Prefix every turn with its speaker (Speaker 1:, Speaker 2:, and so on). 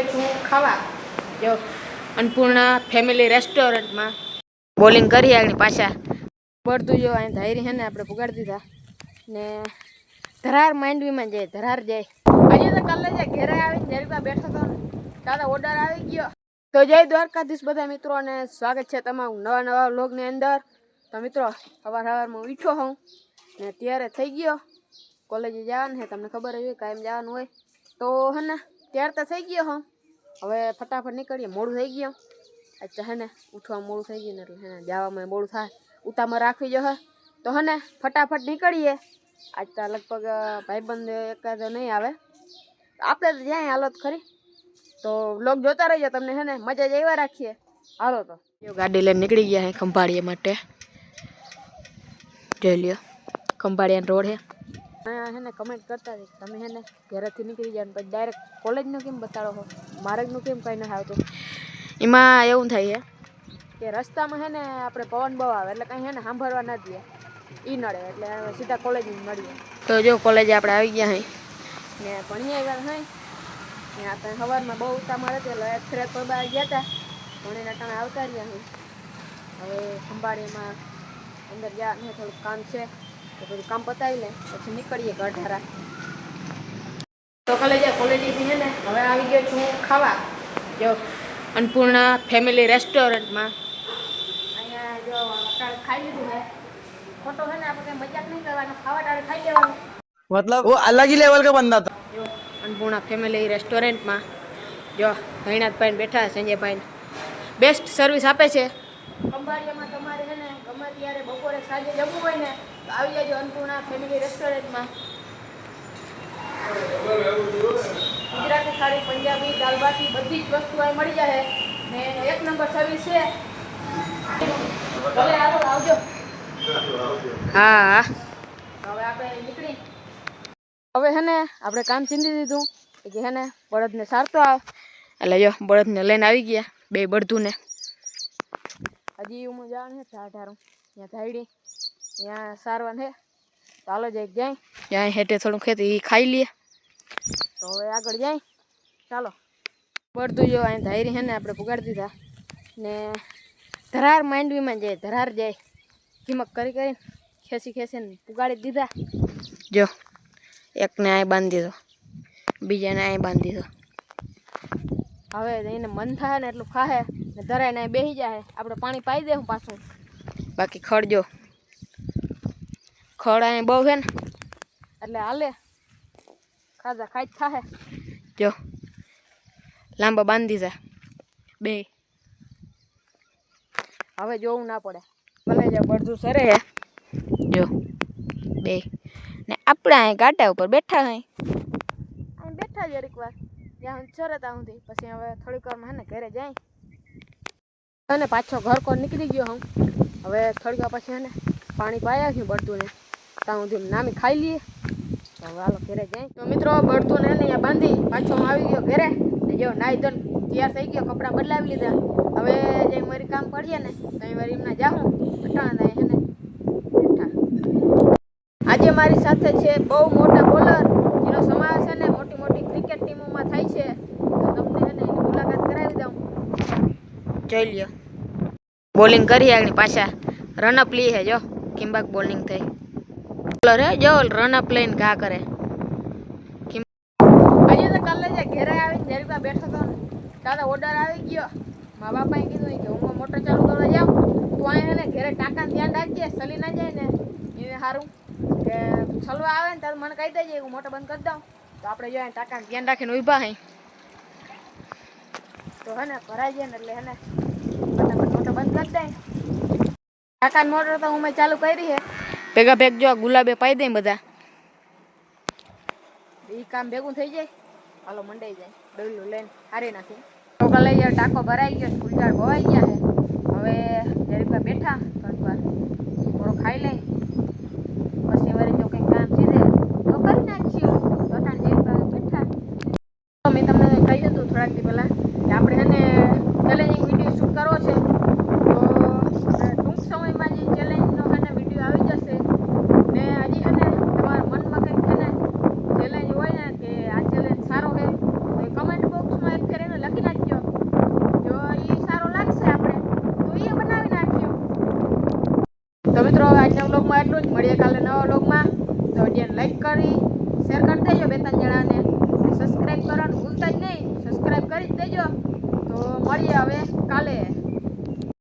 Speaker 1: ગયો છું ખાવા જો અન્નપૂર્ણા ફેમિલી રેસ્ટોરન્ટમાં બોલિંગ કરી આગળ પાછા પડતું જો અહીં ધાયરી છે ને આપણે પુગાડી દીધા ને ધરાર માંડવીમાં જાય ધરાર જાય આજે તો કાલે જે ઘેરે આવીને જરીકા બેઠો હતો ને દાદા ઓર્ડર આવી ગયો તો જય દ્વારકાધીશ બધા મિત્રોને સ્વાગત છે તમારું નવા વ્લોગની અંદર. તો મિત્રો સવારમાં ઉઠ્યો હું ને ત્યારે થઈ ગયો કોલેજે જવાનું છે, તમને ખબર હોય કાયમ જવાનું હોય તો હે ને ત્યાર તો થઈ ગયો હું હવે ફટાફટ નીકળીએ, મોડું થઈ ગયું અચ્છા હે ને ઉઠવામાં મોડું થઈ ગયું ને એટલે હે ને જવામાં મોડું થાય ઉતામાં રાખવી જો હે તો હે ને ફટાફટ નીકળીએ. આજ તો લગભગ ભાઈબંધ એકાદ નહીં આવે આપણે તો જાય હાલત ખરી તો વ્લોગ જોતા રહીએ, તમને હે ને મજા જ એવા રાખીએ. હાલો તો ગાડી લઈને નીકળી ગયા હે ખંભાળિયા માટે. જોઈ લ્યો ખંભાળિયા રોડ હે અહીંયા હે ને કમેન્ટ કરતા હતી તમે હે ને ઘરેથી નીકળી જાય પછી ડાયરેક્ટ કોલેજનું કેમ બતાડો છો, માર્ગનું કેમ કંઈ નથી આવતું. એમાં એવું થાય છે કે રસ્તામાં હે ને આપણે પવન બહુ આવે એટલે કંઈ હે ને સાંભળવા ના દઈએ એ નડે એટલે સીધા કોલેજ મળીએ. તો જો કોલેજે આપણે આવી ગયા હઈ ને ભણીએ આવ્યા હઈ ને આપણે સવારમાં બહુ ઉતામાં હતી એટલે ફ્રેશ પબા ગયા હતા ભણીને ટાણે આવતા રહ્યા હઈ. હવે ખંભાળીમાં અંદર ગયા ને થોડુંક કામ છે તો બધું કામ પતાવી લે પછી નીકળીએ ગઢારા. તો કોલેજથી છે ને હવે આવી ગયો છું ખાવા જો અન્નપૂર્ણા ફેમિલી રેસ્ટોરન્ટમાં. અહીંયા જો અટાણે ખાઈ લીધું છે ખોટો છે ને આપણે મજાક નહીં કરવાનો, ખાવા ટાણે ખાઈ લેવાનું
Speaker 2: मतलब वो अलग ही लेवल का बंदा था.
Speaker 1: જો અન્નપૂર્ણા ફેમિલી રેસ્ટોરન્ટમાં જો ભૈણાથભાઈ બેઠા સંજયભાઈ બેસ્ટ સર્વિસ આપે છે. ખંભાળિયામાં તમારે છે ને ગમે ત્યારે બપોરે સાંજે જમવું હોય ને તો આવી જાજો અન્નપૂર્ણા ફેમિલી રેસ્ટોરન્ટમાં. ગુજરાતી થાળી, પંજાબી, દાલ બાટી બધી જ વસ્તુ અહીં મળી જાય ને એક નંબર સર્વિસ છે. ભલે આવો આવજો. હા હવે આપણે નીકળી હવે હે ને આપણે કામ ચીંધી દીધું કે હે ને બળદને સારતો આવ એટલે જો બળદને લઈને આવી ગયા બે બળદુને. હજી હું જવાનું છે ઢાઢારું ત્યાં ધાયડી ત્યાં સારવાનું છે તો હાલો જાય ત્યાં હેઠે થોડું ખેતી એ ખાઈ લઈએ તો હવે આગળ જાય. ચાલો બળદું જો અહીં ધાયરી છે ને આપણે પુગાડી દીધા ને ધરાર માંડવીમાં જાય ધરાર જાય કિંમત કરીને ખેંચીને પુગાડી દીધા. જો એકને અહીં બાંધી દીધો બીજાને અહીં બાંધી દીધો. હવે એને મન થાય ને એટલું ખાહે ને ધરાઈને અહીં બેસી જાય આપણે પાણી પાઈ દેવું પાછું. બાકી ખડ જો ખડ અહીં બહુ છે ને એટલે હાલે ખાધા ખાઈ જ થાહે. જો લાંબા બાંધી દીધા બે હવે જોવું ના પડે ભલે જ બળદું સરે હે જો બે ને આપણે અહીં ગાડા ઉપર બેઠા અહીં બેઠા જરીક વાર ત્યાં સરે ત્યાં સુધી પછી હવે થોડીક વારમાં હે ને ઘરે જાય અને પાછો ઘર કોર નીકળી ગયો હું. હવે થોડીક વાર પછી હે ને પાણી પાયા છું બળદુંને ત્યાં સુધી નામી ખાઈ લઈએ તો હવે હાલો ઘરે જાય. તો મિત્રો બળદુંને અહીંયા બાંધી પાછો હું આવી ગયો ઘરે ને જો નાઈ ધોઈને તૈયાર થઈ ગયો, કપડાં બદલાવી લીધા. હવે જે મારી કામ પડીએ ને કંઈ વાર એમના જાઉં અટાણા હે ને બેઠા. આજે મારી સાથે છે બહુ મોટા બોલર જેનો સમાવેશ છે ને મોટી મોટી ક્રિકેટ ટીમોમાં થાય છે તો તમને છે ને એની મુલાકાત કરાવી દઉં. જોઈ લ્યો બોલિંગ કરી આગળ પાછા રનઅપ લી હે જો કિંબાક બોલિંગ થઈ બોલર હે જો રનઅપ લઈને ઘા કરે. આજે તો કાલે જે ઘેરે આવીને જરીકા બેઠો હતો ને દાદા ઓર્ડર આવી ગયો. મા બાપાએ કીધું કે હું મોટર ચાલુ કરવા જાઉં તું અહીંયા ને ઘેરે ટાંકાને ધ્યાન રાખજે ચલી ના જાય ને એને સારું કે છલવા આવે ને ત્યારે મને કહી દેજે હું મોટર બંધ કરી દઉં તો આપણે જો ટાંકાને ધ્યાન રાખીને ઊભા હઈ તો હે ને ભરાઈ જાય ને એટલે હે ને ફટાફટ મોટર બંધ કરી દઈ. ટાંકાની મોટર તો હું મેં ચાલુ કરી છે ભેગા ભેગ જો ગુલાબે પાઈ દઈ બધા એ કામ ભેગું થઈ જાય. હાલો મંડાઈ જાય ડોલું લઈને હારી નાખી તો લઈ જાય. ટાંકો ભરાઈ ગયો, ફૂલઝાડ ભવાઈ ગયા છે. હવે જરીક બેઠા ઘણી વાર થોડો ખાઈ લઈ પછી વળી જો કંઈક કામ સીધે તો કરી નાખીશું. અટાણ જરીક બેઠા મેં તમને કહ્યું હતું થોડાક દી પહેલાં કે આપણે એને ચેલેન્જિંગ વિડીયો શૂટ કરવો છે તો ટૂંક સમયમાં જે ચેલેન્જનો એને વિડીયો આવી જશે ને હજી એને તમારા મનમાં કંઈક છે ને ચેલેન્જ હોય ને કે આ ચેલેન્જ સારો છે તો એ કમેન્ટ બોક્સમાં એક કરીને નવા વ્લોગમાં. તો વિડીયોને લાઈક કરી શેર કરી દેજો 2-3 જણાને. સબસ્ક્રાઈબ કરવાનું ભૂલતા જ નહીં, સબસ્ક્રાઈબ કરી જ દેજો. તો મળીએ હવે કાલે.